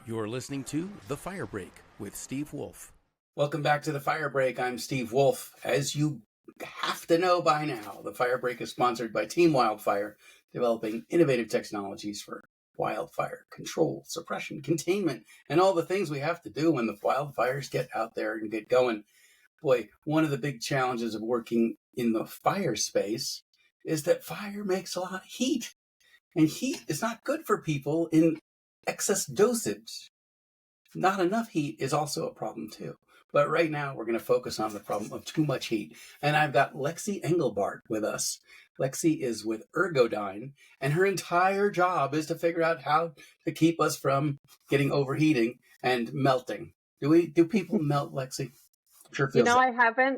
You're listening to The Fire Break with Steve Wolf. Welcome back to The Fire Break. I'm Steve Wolf. As you have to know by now, The Fire Break is sponsored by Team Wildfire, developing innovative technologies for wildfire control, suppression, containment, and all the things we have to do when the wildfires get out there and get going. Boy, one of the big challenges of working in the fire space is that fire makes a lot of heat. And heat is not good for people in excess dosage. Not enough heat is also a problem too. But right now we're going to focus on the problem of too much heat. And I've got Lexi Engelbart with us. Lexi is with Ergodyne, and her entire job is to figure out how to keep us from getting overheating and melting. Do people melt, Lexi? Sure feels I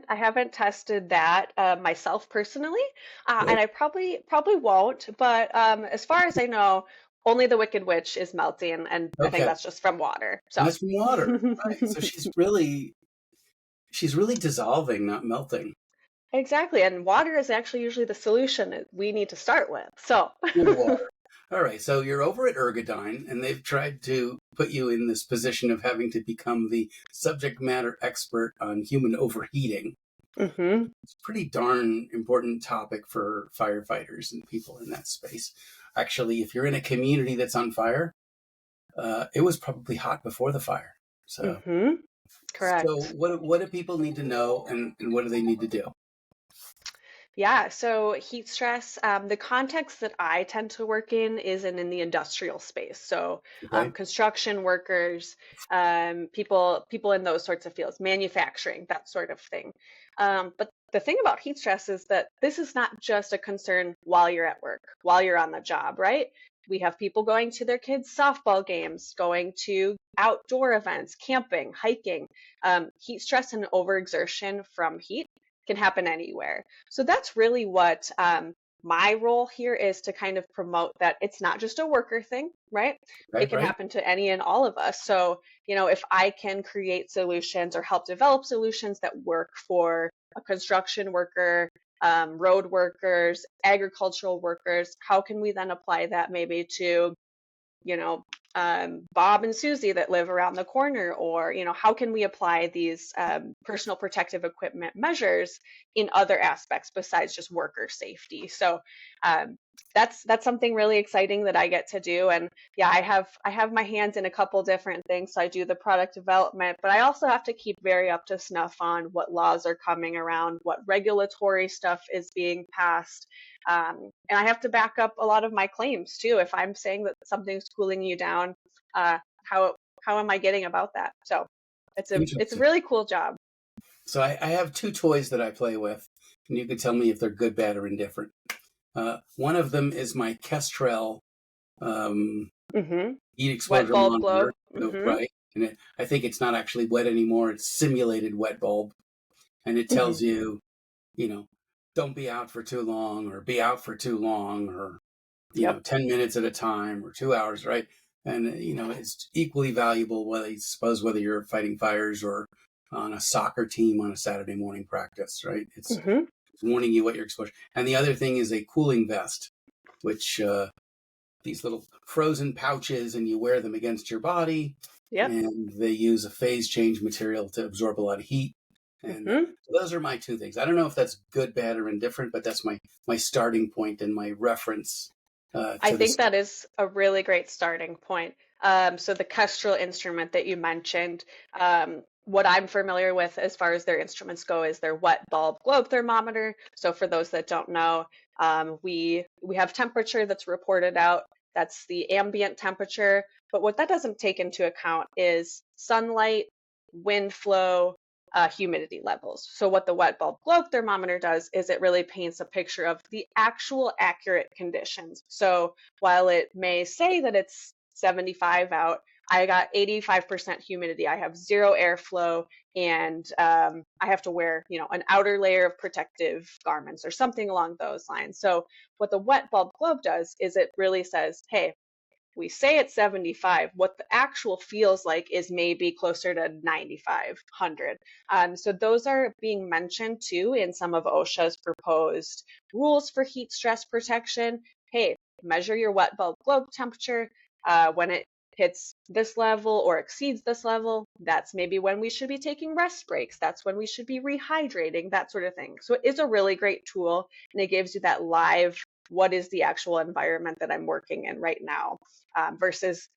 haven't tested that myself personally, and I probably won't. But as far as I know, only the Wicked Witch is melting, and I think that's just from water. So that's from water, right? So she's really dissolving, not melting. Exactly, and water is actually usually the solution that we need to start with. So water. All right, so you're over at Ergodyne, and they've tried to put you in this position of having to become the subject matter expert on human overheating. Mm-hmm. It's a pretty darn important topic for firefighters and people in that space. Actually, if you're in a community that's on fire, it was probably hot before the fire. So, Correct. So what do people need to know, and what do they need to do? Yeah, so heat stress, the context that I tend to work in is in the industrial space. So construction workers, people in those sorts of fields, manufacturing, that sort of thing. But the thing about heat stress is that this is not just a concern while you're at work, while you're on the job, right? We have people going to their kids' softball games, going to outdoor events, camping, hiking. Heat stress and overexertion from heat can happen anywhere. So that's really what my role here is, to kind of promote that it's not just a worker thing, right? It can happen to any and all of us. So, if I can create solutions or help develop solutions that work for a construction worker, road workers, agricultural workers, how can we then apply that maybe to, Bob and Susie that live around the corner? Or, how can we apply these personal protective equipment measures in other aspects besides just worker safety? So that's something really exciting that I get to do. And yeah, I have my hands in a couple different things. So I do the product development, but I also have to keep very up to snuff on what laws are coming around, what regulatory stuff is being passed. And I have to back up a lot of my claims too. If I'm saying that something's cooling you down, how am I getting about that? So it's a really cool job. So I have two toys that I play with, and you can tell me if they're good, bad, or indifferent. One of them is my Kestrel heat exposure monitor, right? And I think it's not actually wet anymore; it's simulated wet bulb, and it tells you, don't be out for too long, or be out for too long, or 10 minutes at a time, or 2 hours, right? And it's equally valuable whether you're fighting fires or on a soccer team on a Saturday morning practice, right? It's warning you what your exposure. And the other thing is a cooling vest, which these little frozen pouches, and you wear them against your body. And they use a phase change material to absorb a lot of heat. And those are my two things. I don't know if that's good, bad, or indifferent, but that's my starting point and my reference. I think that is a really great starting point. So the Kestrel instrument that you mentioned, what I'm familiar with as far as their instruments go is their wet bulb globe thermometer. So for those that don't know, we have temperature that's reported out. That's the ambient temperature. But what that doesn't take into account is sunlight, wind flow, humidity levels. So what the wet bulb globe thermometer does is it really paints a picture of the actual accurate conditions. So while it may say that it's 75 out, I got 85% humidity. I have zero airflow, and I have to wear, an outer layer of protective garments or something along those lines. So what the wet bulb globe does is it really says, hey, we say it's 75. What the actual feels like is maybe closer to 95, 100. So those are being mentioned too in some of OSHA's proposed rules for heat stress protection. Hey, measure your wet bulb globe temperature. When it hits this level or exceeds this level, that's maybe when we should be taking rest breaks. That's when we should be rehydrating, that sort of thing. So it is a really great tool, and it gives you that live, what is the actual environment that I'm working in right now, versus,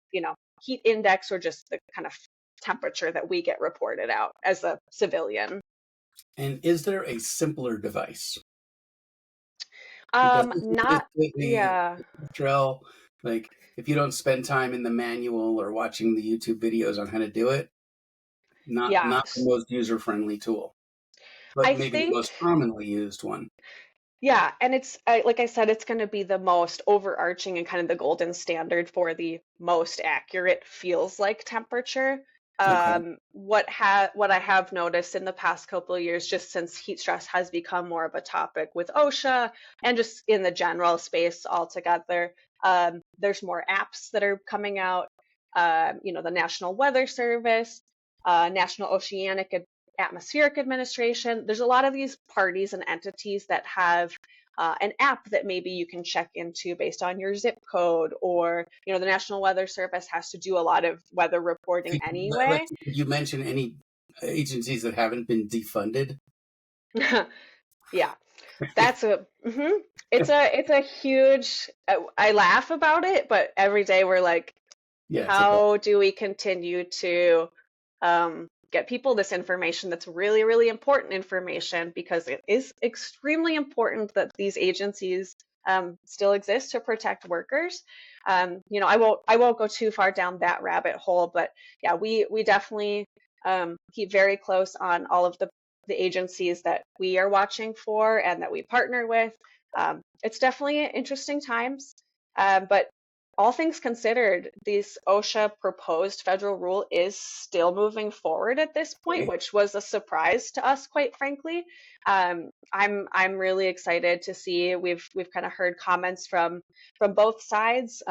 heat index or just the kind of temperature that we get reported out as a civilian. And is there a simpler device? Not, yeah. Trail, like if you don't spend time in the manual or watching the YouTube videos on how to do it, not Yeah. the most user-friendly tool, but I maybe the think, most commonly used one. yeah, and it's like I said, it's going to be the most overarching and kind of the golden standard for the most accurate feels like temperature. Okay. What I have noticed in the past couple of years, just since heat stress has become more of a topic with OSHA and just in the general space altogether, there's more apps that are coming out. The National Weather Service, National Oceanic Atmospheric Administration. There's a lot of these parties and entities that have an app that maybe you can check into based on your zip code, or the National Weather Service has to do a lot of weather reporting anyway. Could you mention any agencies that haven't been defunded? Yeah, that's it's a huge. I laugh about it, but every day we're like, Yeah. how do we continue to get people this information that's really, really important information, because it is extremely important that these agencies still exist to protect workers. I won't go too far down that rabbit hole, but yeah, we definitely keep very close on all of the agencies that we are watching for and that we partner with. It's definitely interesting times, but all things considered, this OSHA proposed federal rule is still moving forward at this point, which was a surprise to us, quite frankly. I'm really excited to see. We've kind of heard comments from both sides.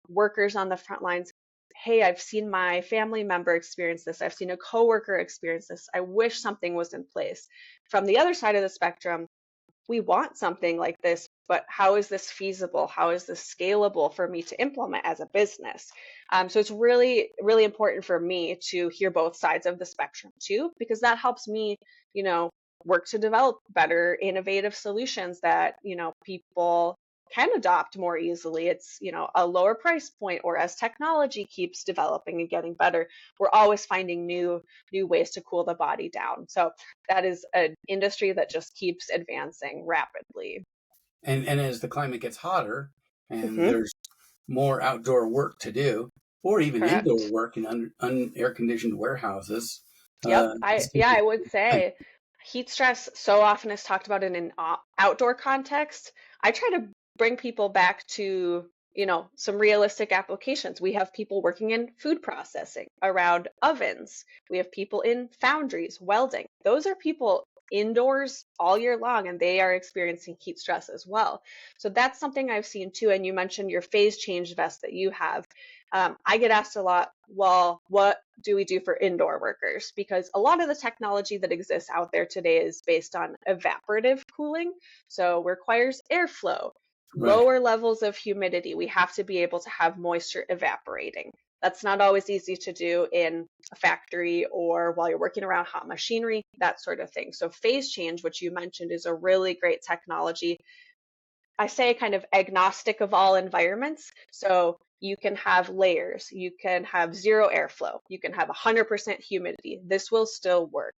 Workers on the front lines. Hey, I've seen my family member experience this. I've seen a coworker experience this. I wish something was in place. From the other side of the spectrum, we want something like this, but how is this feasible? How is this scalable for me to implement as a business? So it's really, really important for me to hear both sides of the spectrum too, because that helps me, work to develop better, innovative solutions that, people can adopt more easily. It's, a lower price point, or as technology keeps developing and getting better, we're always finding new ways to cool the body down. So that is an industry that just keeps advancing rapidly. And as the climate gets hotter and Hmm. there's more outdoor work to do, or even indoor Correct. work in air conditioned warehouses. Yep. This can I be would say heat stress so often is talked about in an outdoor context. I try to bring people back to, some realistic applications. We have people working in food processing around ovens. We have people in foundries, welding. Those are people indoors all year long, and they are experiencing heat stress as well. So that's something I've seen too. And you mentioned your phase change vest that you have. I get asked a lot, well, what do we do for indoor workers? Because a lot of the technology that exists out there today is based on evaporative cooling. So requires airflow, right. lower levels of humidity. We have to be able to have moisture evaporating. That's not always easy to do in a factory or while you're working around hot machinery, that sort of thing. So phase change, which you mentioned, is a really great technology. I say kind of agnostic of all environments. So you can have layers, you can have zero airflow, you can have 100% humidity. This will still work.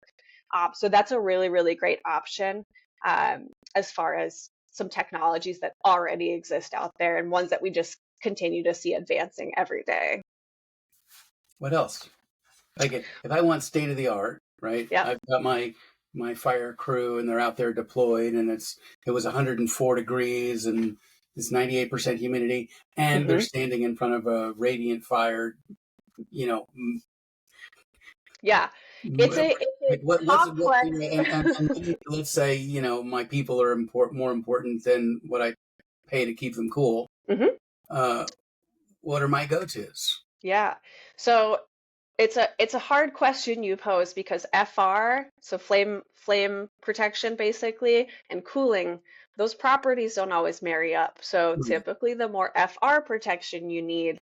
So that's a really, really great option as far as some technologies that already exist out there, and ones that we just continue to see advancing every day. What else? Like if I want state of the art, right? Yep. I've got my fire crew and they're out there deployed, and it was 104 degrees and it's 98% humidity, and they're Hmm. standing in front of a radiant fire. Yeah, it's a Like what complex. and then let's say my people are more important than what I pay to keep them cool. Hmm. Uh, what are my go-tos? Yeah. So it's a hard question you pose, because FR, so flame protection basically, and cooling, those properties don't always marry up. So Right. typically the more FR protection you need,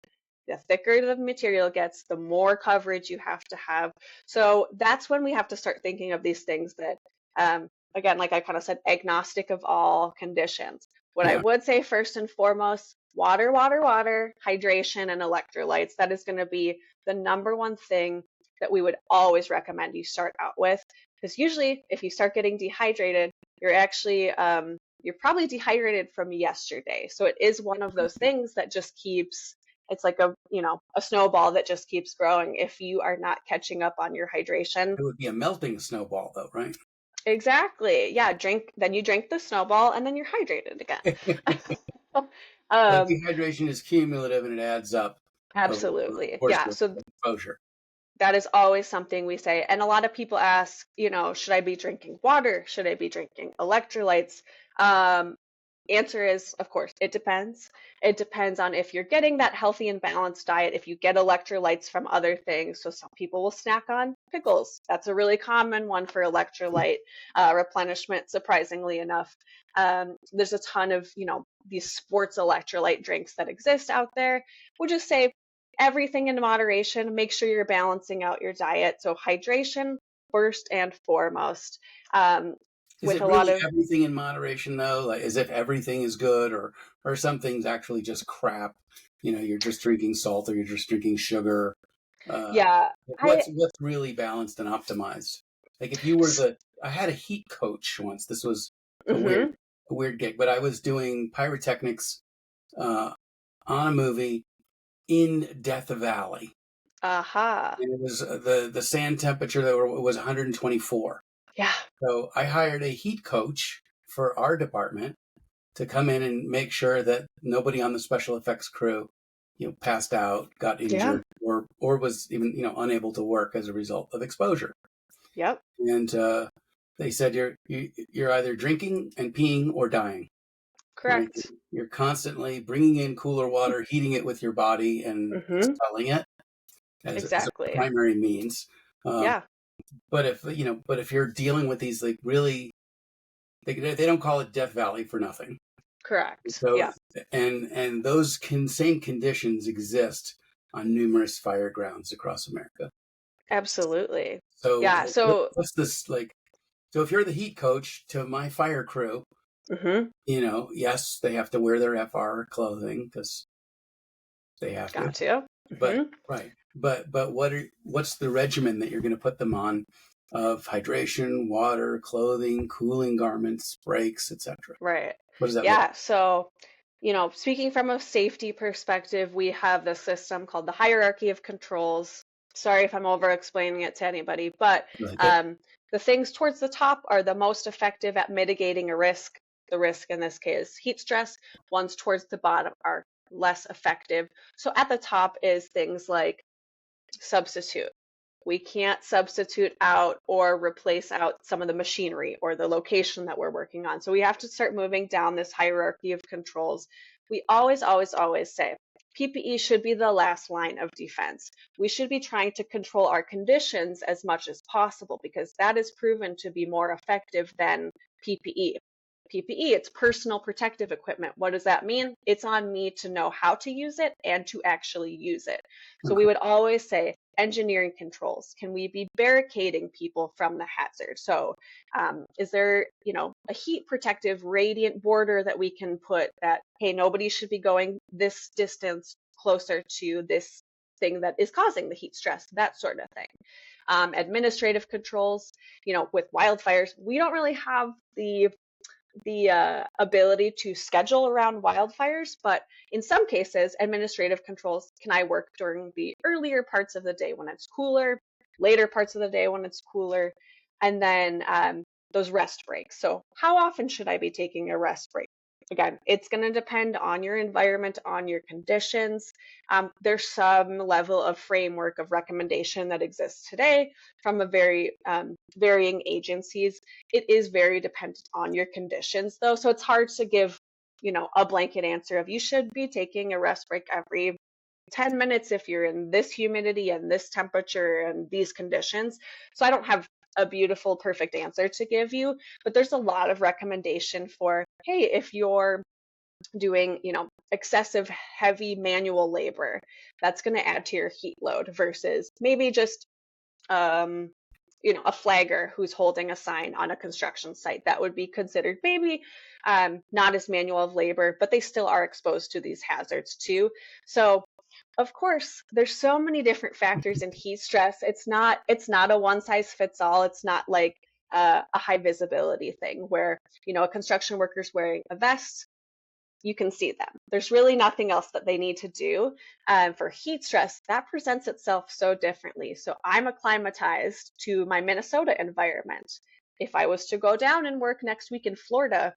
The thicker the material gets, the more coverage you have to have. So that's when we have to start thinking of these things that, again, like I kind of said, agnostic of all conditions. What I Yeah. would say first and foremost, water, water, water, hydration, and electrolytes. That is going to be the number one thing that we would always recommend you start out with. Because usually if you start getting dehydrated, you're actually, you're probably dehydrated from yesterday. So it is one of those things that just keeps, it's like a, a snowball that just keeps growing if you are not catching up on your hydration. It would be a melting snowball, though, right? Exactly. Yeah. Then you drink the snowball and then you're hydrated again. But um, dehydration is cumulative and it adds up over the absolutely. course Yeah. of So exposure. that is always something we say. And a lot of people ask, should I be drinking water? Should I be drinking electrolytes? Answer is, of course, it depends. It depends on if you're getting that healthy and balanced diet, if you get electrolytes from other things. So some people will snack on pickles. That's a really common one for electrolyte replenishment, surprisingly enough. There's a ton of, these sports electrolyte drinks that exist out there. We'll just say everything in moderation. Make sure you're balancing out your diet. So hydration first and foremost. Is With it a lot really of everything in moderation, though? Like, as if everything is good, or some things actually just crap? You're just drinking salt, or you're just drinking sugar. Uh, yeah, I what's really balanced and optimized? Like if you were I had a heat coach once. This was a weird, mm-hmm. a weird gig, but I was doing pyrotechnics uh, on a movie in Death Valley, Aha. and it was the sand temperature was 124. Yeah. So I hired a heat coach for our department to come in and make sure that nobody on the special effects crew, passed out, got Yeah. injured, or was even, unable to work as a result of exposure. Yep. And they said you're either drinking and peeing or dying. Right? Correct. You're constantly bringing in cooler water, heating it with your body, and Mm-hmm. expelling it as a Exactly. primary means. Um, Yeah. but if you're dealing with these like really, they don't call it Death Valley for nothing. Correct. So Yeah. and those same conditions exist on numerous fire grounds across America. Absolutely. So Yeah. So what's this like? So if you're the heat coach to my fire crew, mm-hmm. yes, they have to wear their FR clothing because they have to. Got you. But Mm-hmm. right, but what's the regimen that you're going to put them on of hydration, water, clothing, cooling garments, breaks, etc. Right. What does that look? Yeah. So, speaking from a safety perspective, we have this system called the hierarchy of controls. Sorry if I'm over explaining it to anybody, but Like? the things towards the top are the most effective at mitigating a risk. The risk in this case, heat stress. Ones towards the bottom are less effective. So at the top is things like substitute. We can't substitute out or replace out some of the machinery or the location that we're working on. So we have to start moving down this hierarchy of controls. We always, always, always say PPE should be the last line of defense. We should be trying to control our conditions as much as possible because that is proven to be more effective than PPE. PPE, it's personal protective equipment. What does that mean? It's on me to know how to use it and to actually use it. So we Okay. would always say engineering controls. Can we be barricading people from the hazard? So is there, a heat protective radiant border that we can put that, hey, nobody should be going this distance closer to this thing that is causing the heat stress, that sort of thing. Administrative controls, with wildfires, we don't really have the ability to schedule around wildfires, but in some cases, administrative controls, can I work during the earlier parts of the day when it's cooler, later parts of the day when it's cooler, and then those rest breaks. So how often should I be taking a rest break? Again, it's going to depend on your environment, on your conditions. There's some level of framework of recommendation that exists today from a very varying agencies. It is very dependent on your conditions, though. So it's hard to give, a blanket answer of you should be taking a rest break every 10 minutes if you're in this humidity and this temperature and these conditions. So I don't have a beautiful, perfect answer to give you, but there's a lot of recommendation for, hey, if you're doing, excessive heavy manual labor. That's going to add to your heat load versus maybe just a flagger who's holding a sign on a construction site. That would be considered maybe not as manual of labor, but they still are exposed to these hazards too. So of course, there's so many different factors in heat stress. It's not a one size fits all. It's not like a high visibility thing where, a construction worker's wearing a vest, you can see them. There's really nothing else that they need to do. For heat stress, that presents itself so differently. So I'm acclimatized to my Minnesota environment. If I was to go down and work next week in Florida,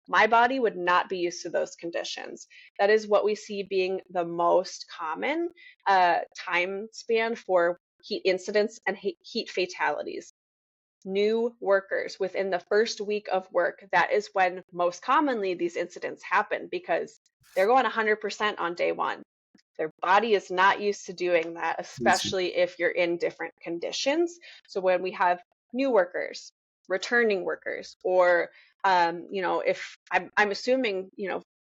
my body would not be used to those conditions. That is what we see being the most common time span for heat incidents and heat fatalities. New workers within the first week of work, that is when most commonly these incidents happen because they're going 100% on day one. Their body is not used to doing that, especially if you're in different conditions. So when we have new workers, returning workers, or if I'm assuming,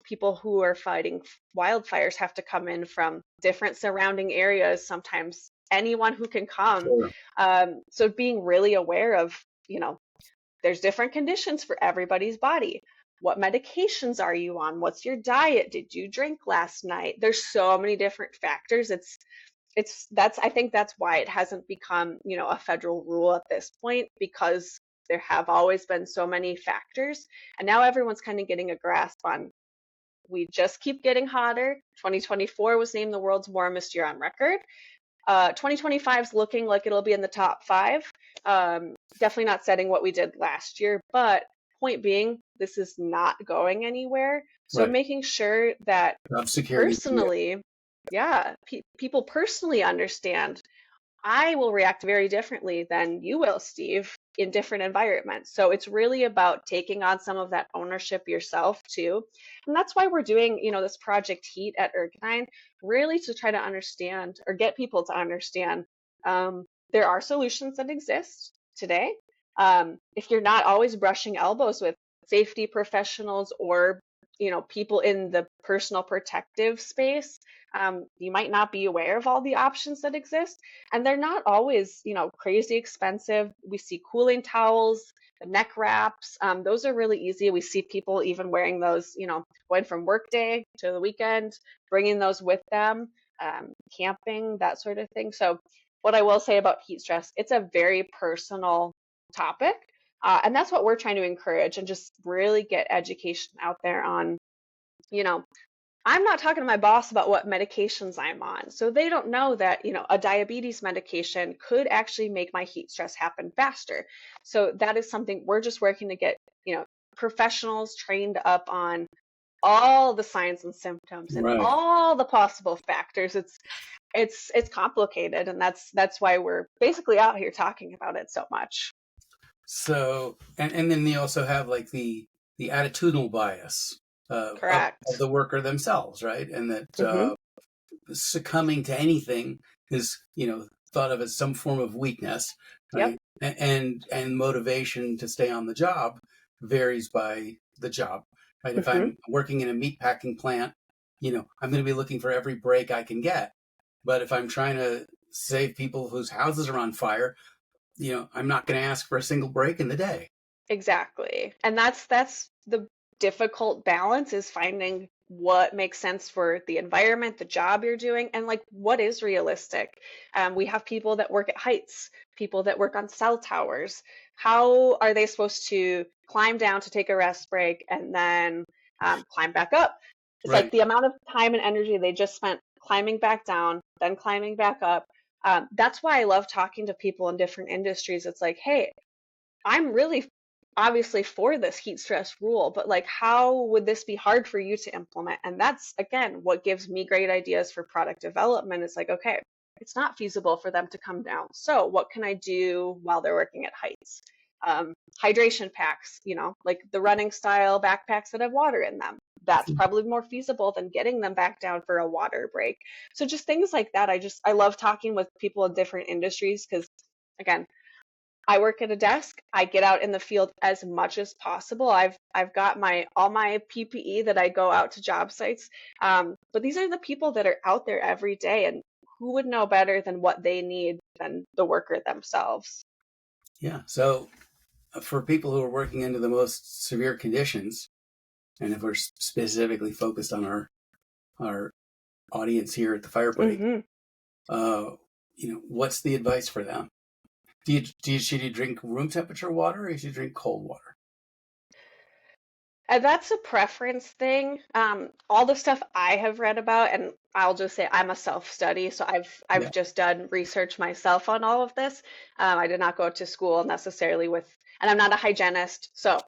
people who are fighting wildfires have to come in from different surrounding areas, sometimes anyone who can come. Sure. So being really aware of, there's different conditions for everybody's body. What medications are you on? What's your diet? Did you drink last night? There's so many different factors. I think that's why it hasn't become, a federal rule at this point, because there have always been so many factors. And now everyone's kind of getting a grasp on, we just keep getting hotter. 2024 was named the world's warmest year on record. 2025 is looking like it'll be in the top 5. Definitely not setting what we did last year, but point being, this is not going anywhere. So right. Making sure that personally, people personally understand, I will react very differently than you will, Steve, in different environments. So it's really about taking on some of that ownership yourself too. And that's why we're doing, this Project Heat at Ergodyne, really to try to understand or get people to understand there are solutions that exist today. If you're not always brushing elbows with safety professionals or people in the personal protective space, you might not be aware of all the options that exist, and they're not always crazy expensive. We see cooling towels, the neck wraps, those are really easy. We see people even wearing those, going from work day to the weekend, bringing those with them, camping, that sort of thing. So what I will say about heat stress, it's a very personal topic. And that's what we're trying to encourage and just really get education out there on, I'm not talking to my boss about what medications I'm on. So they don't know that, a diabetes medication could actually make my heat stress happen faster. So that is something we're just working to get, professionals trained up on all the signs and symptoms and right. all the possible factors. It's complicated, and that's why we're basically out here talking about it so much. So, and then they also have like the attitudinal bias Correct. of the worker themselves, right? And that succumbing to anything is, thought of as some form of weakness, right? Yep. And motivation to stay on the job varies by the job, right? If I'm working in a meatpacking plant, I'm going to be looking for every break I can get. But if I'm trying to save people whose houses are on fire, I'm not going to ask for a single break in the day. Exactly. And that's the difficult balance, is finding what makes sense for the environment, the job you're doing, and like what is realistic. We have people that work at heights, people that work on cell towers. How are they supposed to climb down to take a rest break and then climb back up? It's right. Like the amount of time and energy they just spent climbing back down, then climbing back up. That's why I love talking to people in different industries. It's like, hey, I'm really obviously for this heat stress rule, but like, how would this be hard for you to implement? And that's, again, what gives me great ideas for product development. It's like, okay, it's not feasible for them to come down. So what can I do while they're working at heights? Hydration packs, like the running style backpacks that have water in them. That's probably more feasible than getting them back down for a water break. So just things like that. I love talking with people in different industries because, again, I work at a desk. I get out in the field as much as possible. I've got all my PPE that I go out to job sites. But these are the people that are out there every day, and who would know better than what they need than the worker themselves? Yeah. So for people who are working under the most severe conditions, and if we're specifically focused on our audience here at the Fire Break, Hmm. what's the advice for them? Should you drink room temperature water, or should you drink cold water? And that's a preference thing. All the stuff I have read about, and I'll just say I'm a self-study, so I've Yeah. just done research myself on all of this. I did not go to school necessarily and I'm not a hygienist, so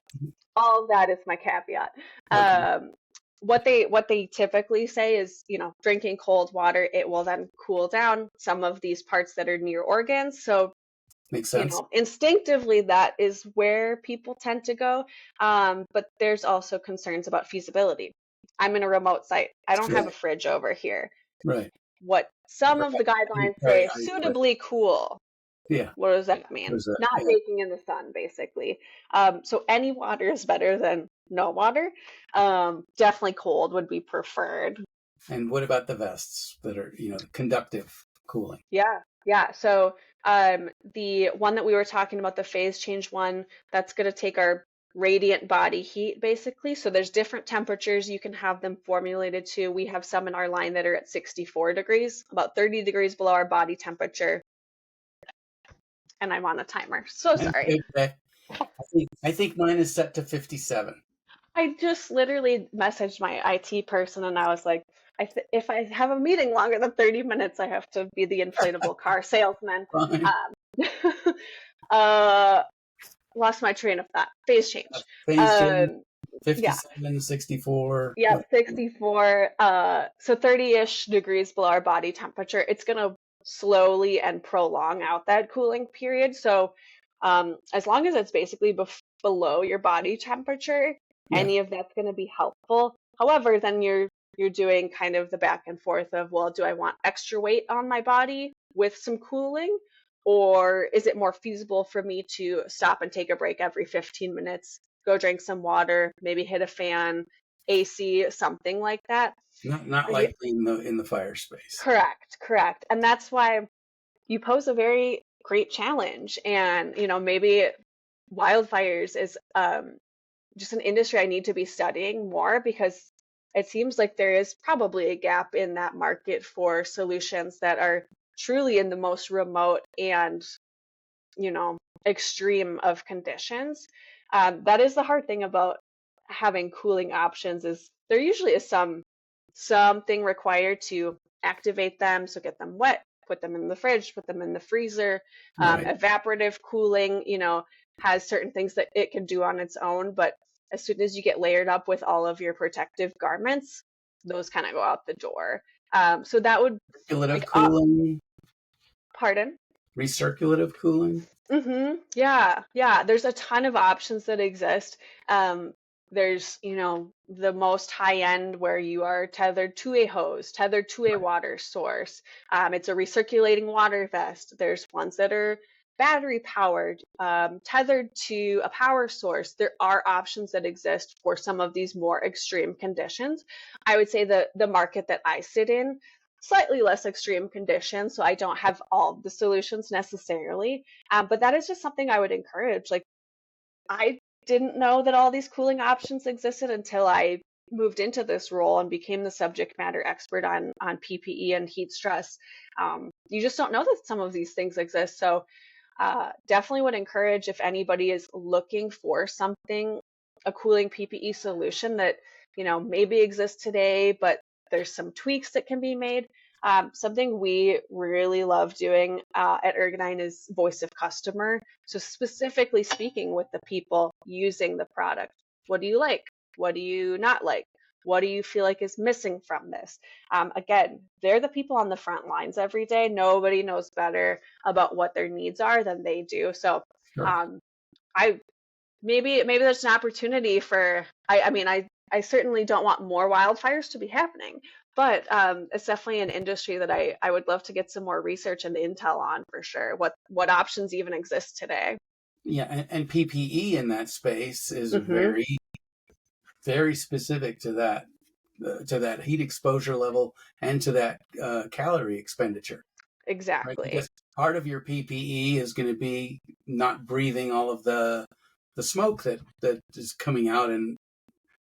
all of that is my caveat. Okay. What they typically say is, drinking cold water, it will then cool down some of these parts that are near organs. So Makes sense. instinctively, that is where people tend to go. But there's also concerns about feasibility. I'm in a remote site. I don't have a Right. fridge over here. Right. What some of the guidelines Right. say, suitably cool. Yeah. What does that mean? There's that. Not Yeah. baking in the sun, basically. So any water is better than no water. Definitely cold would be preferred. And what about the vests that are, conductive cooling? Yeah. So the one that we were talking about, the phase change one, that's going to take our radiant body heat, basically. So there's different temperatures you can have them formulated to. We have some in our line that are at 64 degrees, about 30 degrees below our body temperature. And I'm on a timer. So sorry. Okay. I think mine is set to 57. I just literally messaged my IT person and I was like, if I have a meeting longer than 30 minutes, I have to be the inflatable car salesman. Fine. Lost my train of thought. Phase change. Phase change, Yeah. 57, 64. Yep, 64. So 30-ish degrees below our body temperature. It's going to slowly and prolong out that cooling period. So as long as it's basically below your body temperature, Yeah. any of that's going to be helpful. However, then you're doing kind of the back and forth of, well, do I want extra weight on my body with some cooling? Or is it more feasible for me to stop and take a break every 15 minutes, go drink some water, maybe hit a fan, AC, something like that? Not likely in the fire space. Correct. And that's why you pose a very great challenge. And, maybe wildfires is just an industry I need to be studying more, because it seems like there is probably a gap in that market for solutions that are truly in the most remote and, extreme of conditions. That is the hard thing about having cooling options, is there usually is something required to activate them. So get them wet, put them in the fridge, put them in the freezer. Right. Evaporative cooling, has certain things that it can do on its own, but as soon as you get layered up with all of your protective garments, those kind of go out the door. So that would Recirculative cooling. Pardon? Recirculative cooling. Yeah. There's a ton of options that exist. There's, the most high end where you are tethered to a hose, tethered to a water source. It's a recirculating water vest. There's ones that are battery powered, tethered to a power source. There are options that exist for some of these more extreme conditions. I would say that the market that I sit in, slightly less extreme conditions, so I don't have all the solutions necessarily. But that is just something I would encourage. Like, I didn't know that all these cooling options existed until I moved into this role and became the subject matter expert on PPE and heat stress. You just don't know that some of these things exist. So definitely would encourage, if anybody is looking for something, a cooling PPE solution that, maybe exists today, but there's some tweaks that can be made. Something we really love doing at Ergodyne is voice of customer. So specifically speaking with the people using the product. What do you like? What do you not like? What do you feel like is missing from this? Again, they're the people on the front lines every day. Nobody knows better about what their needs are than they do. So Sure. maybe there's an opportunity for, I certainly don't want more wildfires to be happening, but it's definitely an industry that I would love to get some more research and intel on, for sure. What options even exist today? Yeah, and PPE in that space is Hmm. very, very specific to that heat exposure level and to that calorie expenditure, right? Exactly. Because part of your PPE is going to be not breathing all of the smoke that is coming out, and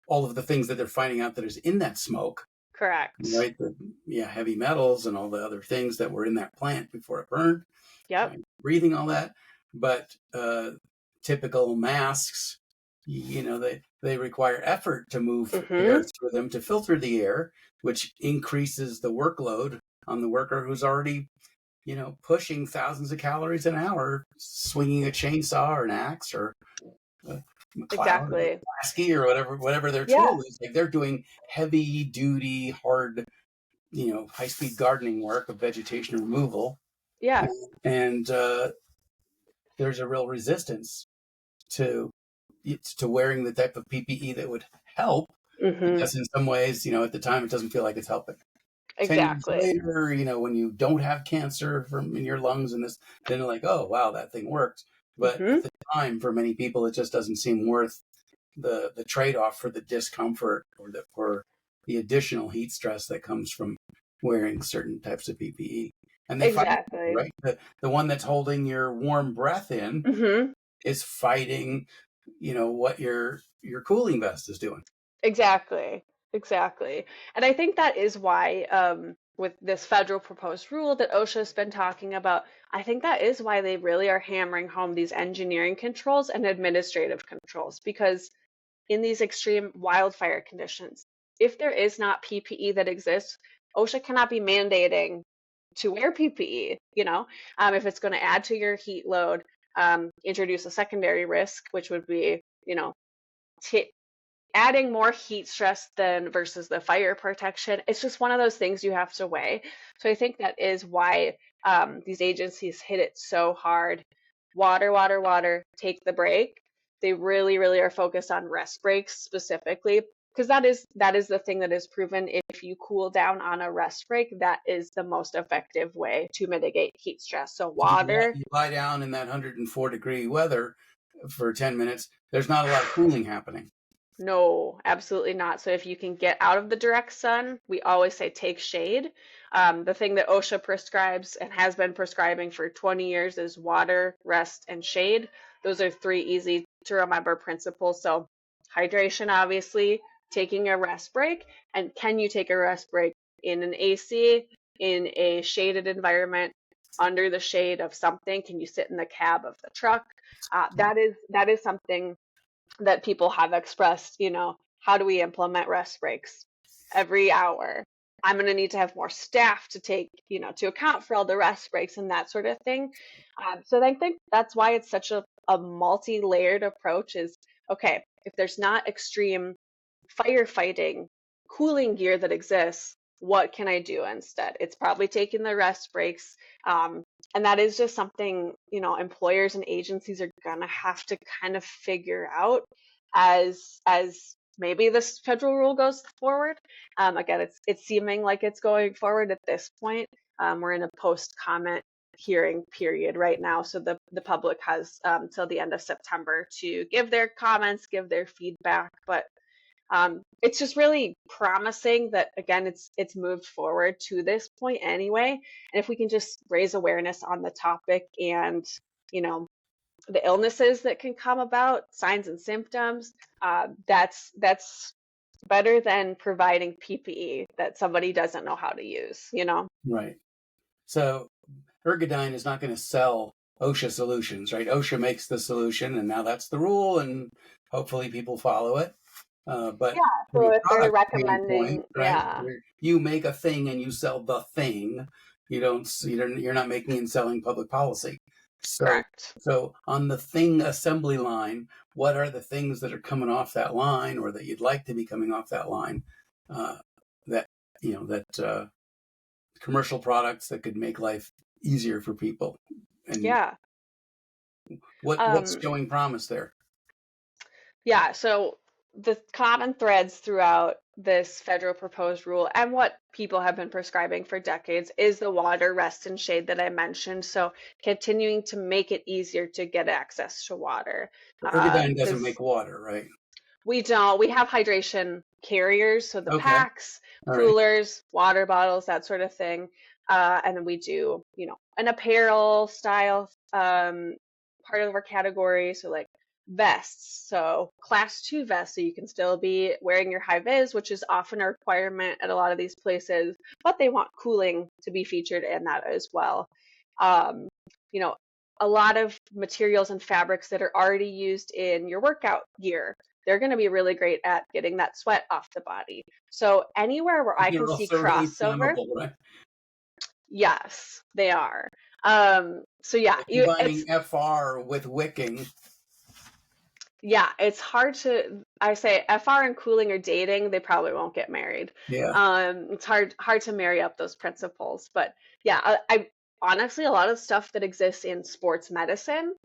all of the things that they're finding out that is in that smoke, Correct. right? Yeah, heavy metals and all the other things that were in that plant before it burned, Yep. right? Breathing all that. But typical masks, they require effort to move air Hmm. through them to filter the air, which increases the workload on the worker who's already, pushing thousands of calories an hour, swinging a chainsaw or an axe or a McLeod or Exactly. Lasky or whatever their Yeah. tool is. Like, they're doing heavy duty, hard, high speed gardening work of vegetation removal, Yeah. and there's a real resistance to wearing the type of PPE that would help, Hmm. because in some ways, at the time, it doesn't feel like it's helping. 10 years Exactly. later, when you don't have cancer from in your lungs and this, then they're like, oh wow, that thing worked. But Hmm. at the time, for many people, it just doesn't seem worth the trade off for the discomfort or the additional heat stress that comes from wearing certain types of PPE. And they fight, Exactly. right? The one that's holding your warm breath in Hmm. is fighting, what your cooling vest is doing. Exactly. Exactly. And I think that is why, with this federal proposed rule that OSHA's been talking about, I think that is why they really are hammering home these engineering controls and administrative controls. Because in these extreme wildfire conditions, if there is not PPE that exists, OSHA cannot be mandating to wear PPE, if it's going to add to your heat load, introduce a secondary risk, which would be, t adding more heat stress than versus the fire protection. It's just one of those things you have to weigh. So I think that is why these agencies hit it so hard. Water, water, water, take the break. They really, really are focused on rest breaks specifically, because that is the thing that is proven. If you cool down on a rest break, that is the most effective way to mitigate heat stress. So So water. you lie down in that 104-degree weather for 10 minutes. There's not a lot of cooling happening. No, absolutely not. So if you can get out of the direct sun, we always say take shade. The thing that OSHA prescribes and has been prescribing for 20 years is water, rest, and shade. Those are three easy to remember principles. So hydration, obviously, taking a rest break, and can you take a rest break in an AC, in a shaded environment, under the shade of something? Can you sit in the cab of the truck? That is something that people have expressed, how do we implement rest breaks every hour? I'm going to need to have more staff to take, to account for all the rest breaks and that sort of thing. So I think that's why it's such a multi-layered approach is, okay, if there's not extreme firefighting cooling gear that exists, what can I do instead? It's probably taking the rest breaks. And that is just something, employers and agencies are gonna have to kind of figure out as maybe this federal rule goes forward. Again, it's seeming like it's going forward at this point. We're in a post comment hearing period right now, so the public has till the end of September to give their comments, give their feedback. But it's just really promising that again it's moved forward to this point anyway. And if we can just raise awareness on the topic and you know the illnesses that can come about, signs and symptoms, that's better than providing PPE that somebody doesn't know how to use. Right. So Ergodyne is not going to sell OSHA solutions, right? OSHA makes the solution, and now that's the rule, and hopefully people follow it. But Yeah, from so a if they're product standpoint, recommending, right? yeah, You make a thing and you sell the thing. You're not making and selling public policy. So, correct. so on the thing assembly line, what are the things that are coming off that line, or that you'd like to be coming off that line? Uh, that that commercial products that could make life easier for people. And Yeah. what's Um, showing promise there? Yeah, so the common threads throughout this federal proposed rule and what people have been prescribing for decades is the water, rest, and shade that I mentioned. So continuing to make it easier to get access to water. Ergodyne doesn't Because make water, right? we don't, we have hydration carriers, so the Okay. packs, All right. coolers, water bottles, that sort of thing. And then we do, an apparel style part of our category. So like vests, so class 2 vests, so you can still be wearing your high vis, which is often a requirement at a lot of these places, but they want cooling to be featured in that as well. Um, you know, a lot of materials and fabrics that are already used in your workout gear, they're going to be really great at getting that sweat off the body. So anywhere where I can They're see also really crossover, flammable, right? yes, they are. So yeah, Combining FR with wicking. yeah, it's hard to, I say FR and cooling or dating, they probably won't get married. Yeah. It's hard to marry up those principles. But yeah, I honestly, a lot of stuff that exists in sports medicine,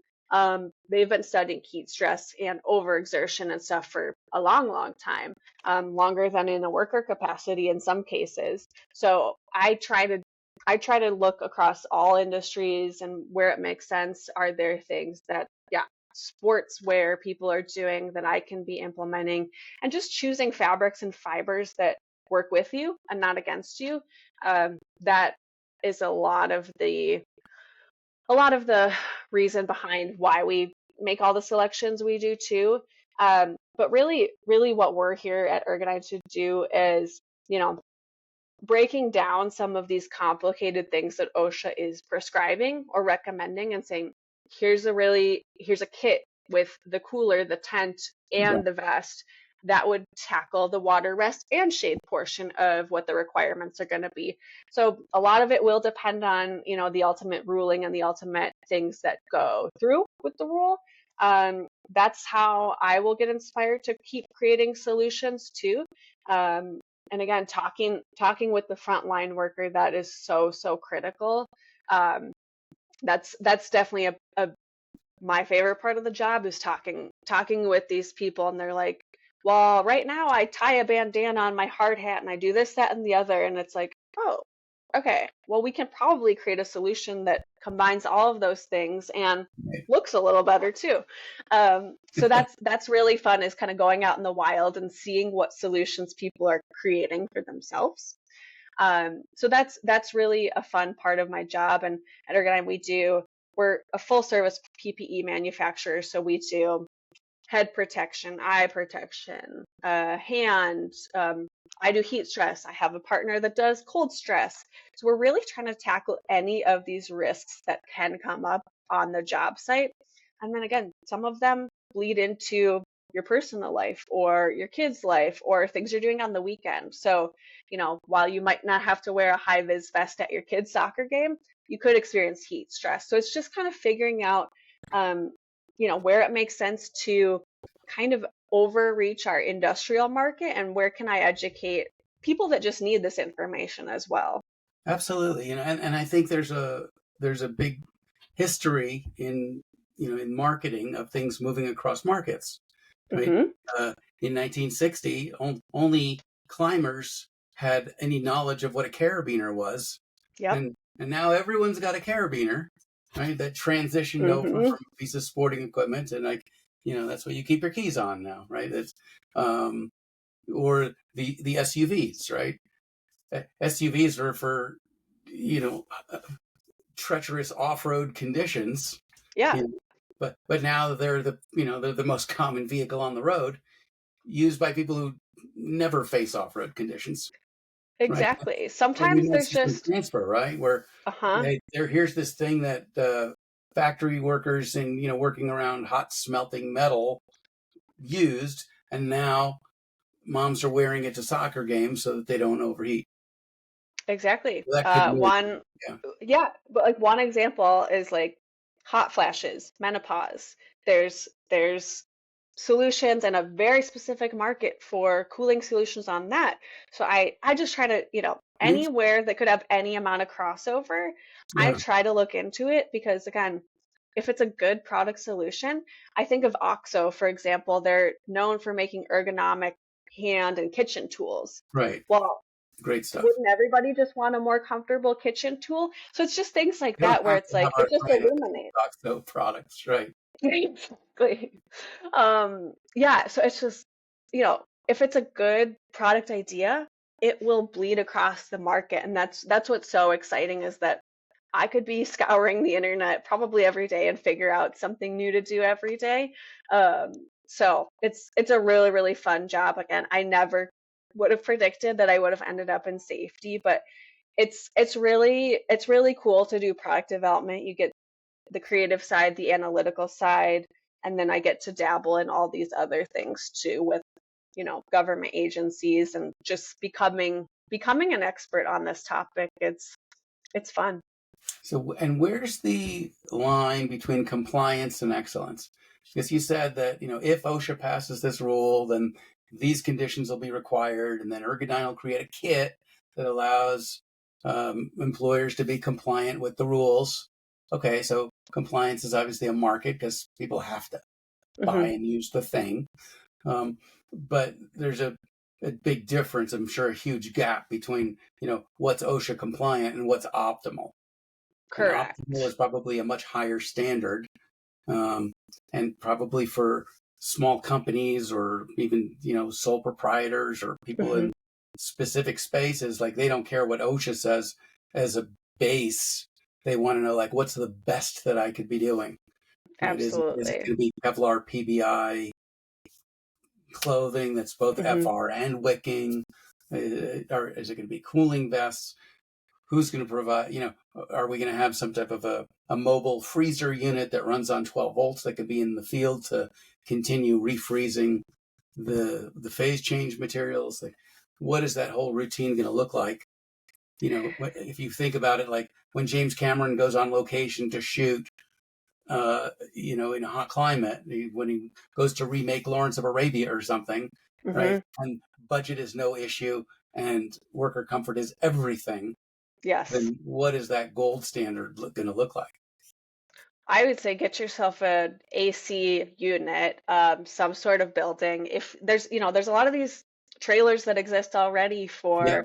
they've been studying heat stress and overexertion and stuff for a long, long time, longer than in a worker capacity in some cases. So I try to look across all industries and where it makes sense. Are there things that, yeah, sports wear people are doing that I can be implementing, and just choosing fabrics and fibers that work with you and not against you. That is a lot of the reason behind why we make all the selections we do too. But really, really what we're here at Ergodyne to do is, breaking down some of these complicated things that OSHA is prescribing or recommending and saying, here's a kit with the cooler, the tent, Yeah. and the vest that would tackle the water, rest, and shade portion of what the requirements are going to be. So a lot of it will depend on, the ultimate ruling and the ultimate things that go through with the rule. That's how I will get inspired to keep creating solutions too. And again, talking with the frontline worker, that is so critical. That's definitely my favorite part of the job, is talking with these people, and they're like, well, right now I tie a bandana on my hard hat and I do this, that, and the other, and it's like, oh, okay, well, we can probably create a solution that combines all of those things and looks a little better too. So that's really fun, is kind of going out in the wild and seeing what solutions people are creating for themselves. So that's really a fun part of my job. And at Ergodyne, we're a full service PPE manufacturer, so we do head protection, eye protection, hand. I do heat stress. I have a partner that does cold stress. So we're really trying to tackle any of these risks that can come up on the job site. And then again, some of them bleed into your personal life or your kid's life or things you're doing on the weekend. So, while you might not have to wear a high vis vest at your kid's soccer game, you could experience heat stress. So it's just kind of figuring out, where it makes sense to kind of overreach our industrial market, and where can I educate people that just need this information as well. Absolutely. And I think there's a big history in marketing of things moving across markets, right? Mm-hmm. In 1960, only climbers had any knowledge of what a carabiner was. Yep. And now everyone's got a carabiner, right? That transitioned over Mm-hmm. from a piece of sporting equipment, and that's what you keep your keys on now, right? It's or the SUVs, right? SUVs are for treacherous off-road conditions. Yeah. But now they're the most common vehicle on the road, used by people who never face off-road conditions. Exactly. Right? Sometimes there's just transfer, right? Where here's this thing that factory workers and working around hot smelting metal used, and now moms are wearing it to soccer games so that they don't overheat. Exactly. So that could One, yeah. But like one example is like hot flashes, menopause. There's solutions and a very specific market for cooling solutions on that. So I just try to, anywhere that could have any amount of crossover, I try to look into it, because again, if it's a good product solution, I think of OXO, for example. They're known for making ergonomic hand and kitchen tools. Right. Well, Great stuff. wouldn't everybody just want a more comfortable kitchen tool? So it's just things like You don't that where have it's to have like, it just arthritis illuminates. stock soap products, right? Exactly. Yeah, so it's just, if it's a good product idea, it will bleed across the market. And that's what's so exciting, is that I could be scouring the internet probably every day and figure out something new to do every day. So it's a really, really fun job. Again, I never would have predicted that I would have ended up in safety, but it's really cool to do product development. You get the creative side, the analytical side, and then I get to dabble in all these other things too with, government agencies, and just becoming an expert on this topic. It's fun. So, and where's the line between compliance and excellence? Because you said that, if OSHA passes this rule, then these conditions will be required, and then Ergodyne will create a kit that allows employers to be compliant with the rules. Okay, so compliance is obviously a market because people have to buy and use the thing. But there's a big difference, I'm sure a huge gap between, what's OSHA compliant and what's optimal. And Correct. optimal is probably a much higher standard. And probably for small companies, or even, sole proprietors, or people in specific spaces, like they don't care what OSHA says as a base. They want to know, like, what's the best that I could be doing? Right? Is it Absolutely. going to be Kevlar PBI clothing that's both FR and wicking? Or is it going to be cooling vests? Who's going to provide, are we going to have some type of a mobile freezer unit that runs on 12 volts that could be in the field to continue refreezing the phase change materials? Like, what is that whole routine going to look like? If you think about it, like when James Cameron goes on location to shoot, in a hot climate, when he goes to remake Lawrence of Arabia or something, right? And budget is no issue and worker comfort is everything. Yes. Then what is that gold standard going to look like? I would say get yourself an AC unit, some sort of building. If there's a lot of these trailers that exist already Yeah,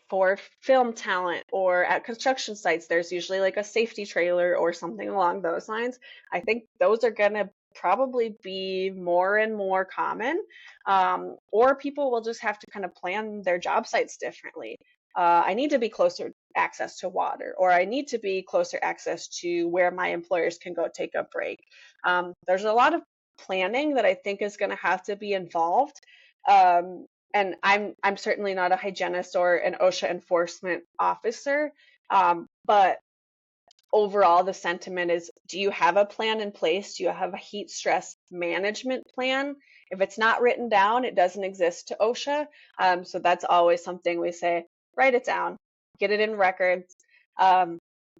for film talent, or at construction sites, there's usually like a safety trailer or something along those lines. I think those are going to probably be more and more common, or people will just have to kind of plan their job sites differently. I need to be closer access to water, or I need to be closer access to where my employers can go take a break. There's a lot of planning that I think is going to have to be involved. And I'm certainly not a hygienist or an OSHA enforcement officer, but overall the sentiment is: do you have a plan in place? Do you have a heat stress management plan? If it's not written down, it doesn't exist to OSHA. So that's always something we say: write it down, get it in records.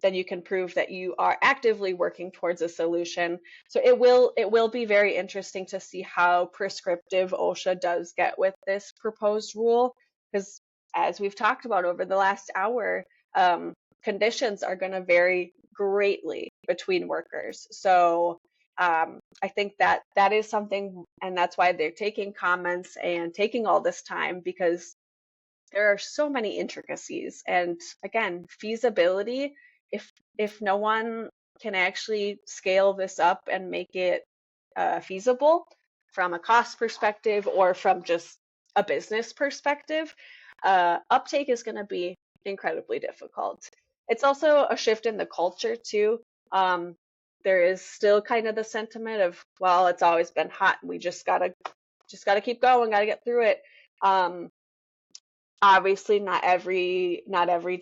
Then you can prove that you are actively working towards a solution. So it will be very interesting to see how prescriptive OSHA does get with this proposed rule, because as we've talked about over the last hour, conditions are going to vary greatly between workers. So I think that is something, and that's why they're taking comments and taking all this time, because there are so many intricacies. And again, feasibility, if no one can actually scale this up and make it feasible from a cost perspective or from just a business perspective, uptake is going to be incredibly difficult. It's also a shift in the culture too. There is still kind of the sentiment of, well, it's always been hot, and we just gotta keep going, gotta get through it. Obviously, not every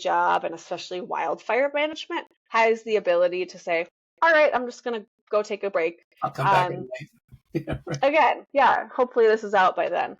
job, and especially wildfire management, has the ability to say, all right, I'm just gonna go take a break. I'll come back in May. Again, yeah, hopefully this is out by then.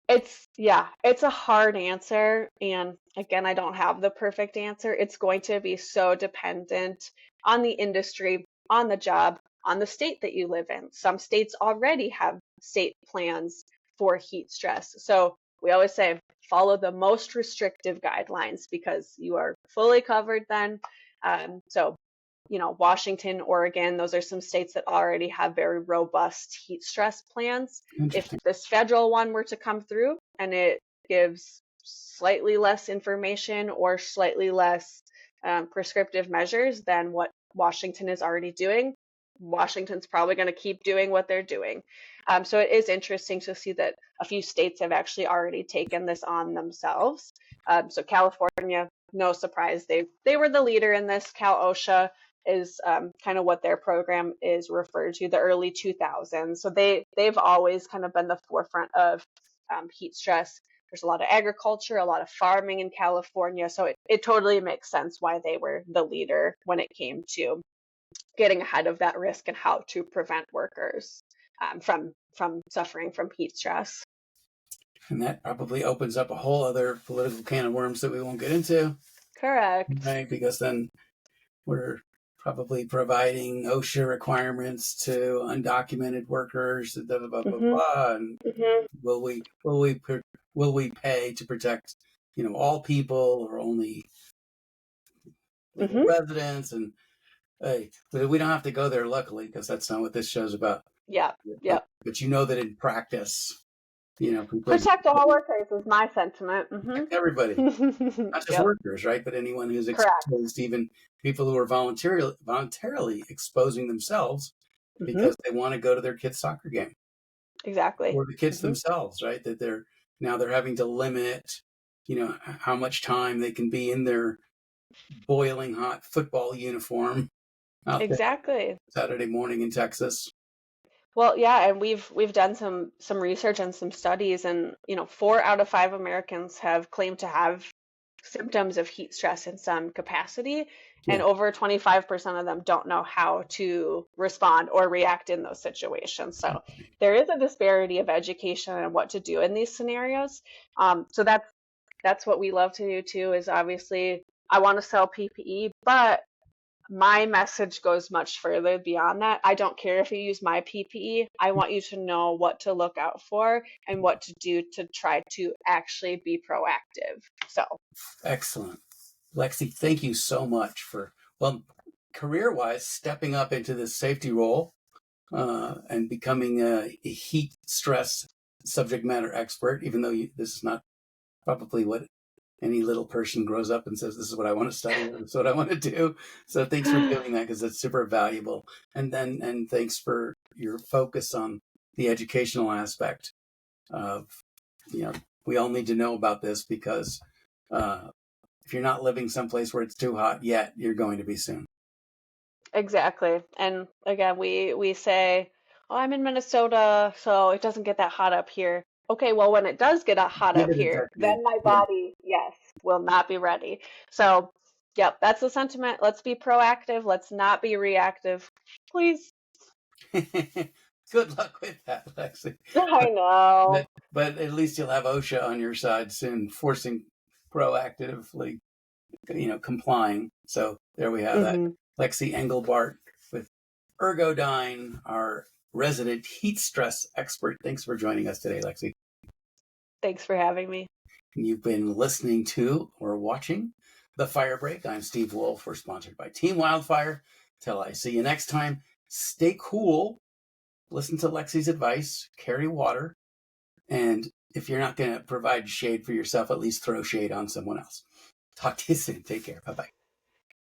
It's a hard answer, and again, I don't have the perfect answer. It's going to be so dependent on the industry, on the job, on the state that you live in. Some states already have state plans for heat stress. So we always say follow the most restrictive guidelines, because you are fully covered then. So Washington, Oregon, those are some states that already have very robust heat stress plans. If this federal one were to come through and it gives slightly less information or slightly less prescriptive measures than what Washington is already doing, Washington's probably going to keep doing what they're doing. So it is interesting to see that a few states have actually already taken this on themselves. So California, no surprise, they were the leader in this. Cal OSHA is kind of what their program is referred to, the early 2000s. So they've always kind of been the forefront of heat stress. There's a lot of agriculture, a lot of farming in California. So it totally makes sense why they were the leader when it came to getting ahead of that risk and how to prevent workers from suffering from heat stress. And that probably opens up a whole other political can of worms that we won't get into. Correct. Right, because then we're probably providing OSHA requirements to undocumented workers, blah, blah, blah, blah, blah. And will we pay to protect, all people or only legal residents? And hey, we don't have to go there, luckily, because that's not what this show's about. Yeah. But that in practice, protect all workers is my sentiment. Everybody, not just workers, right? But anyone who's exposed, even people who are voluntarily exposing themselves because they want to go to their kid's soccer game. Exactly. Or the kids themselves, right? That they're having to limit, how much time they can be in their boiling hot football uniform. Exactly. Saturday morning in Texas. Well, yeah, and we've done some research and some studies, and 4 out of 5 Americans have claimed to have symptoms of heat stress in some capacity, and over 25% of them don't know how to respond or react in those situations. So there is a disparity of education and what to do in these scenarios. So that's what we love to do too. Is obviously I want to sell PPE, but my message goes much further beyond that. I don't care if you use my PPE. I want you to know what to look out for and what to do to try to actually be proactive. So excellent. Lexi, thank you so much for, career-wise, stepping up into this safety role and becoming a heat stress subject matter expert, even though this is not probably what any little person grows up and says, this is what I want to study, this is what I want to do. So thanks for doing that, because it's super valuable. And thanks for your focus on the educational aspect of, we all need to know about this, because if you're not living someplace where it's too hot yet, you're going to be soon. Exactly. And again, we say, oh, I'm in Minnesota, so it doesn't get that hot up here. Okay, well, when it does get hot up here, then my body, will not be ready. So, yep, that's the sentiment. Let's be proactive. Let's not be reactive, please. Good luck with that, Lexi. I know. But at least you'll have OSHA on your side soon, forcing proactively, complying. So there we have that. Lexi Engelbart with Ergodyne, our resident heat stress expert. Thanks for joining us today, Lexi. Thanks for having me. You've been listening to or watching The Fire Break. I'm Steve Wolf. We're sponsored by Team Wildfire. Till I see you next time, stay cool, listen to Lexi's advice, carry water, and if you're not going to provide shade for yourself, at least throw shade on someone else. Talk to you soon. Take care. Bye-bye.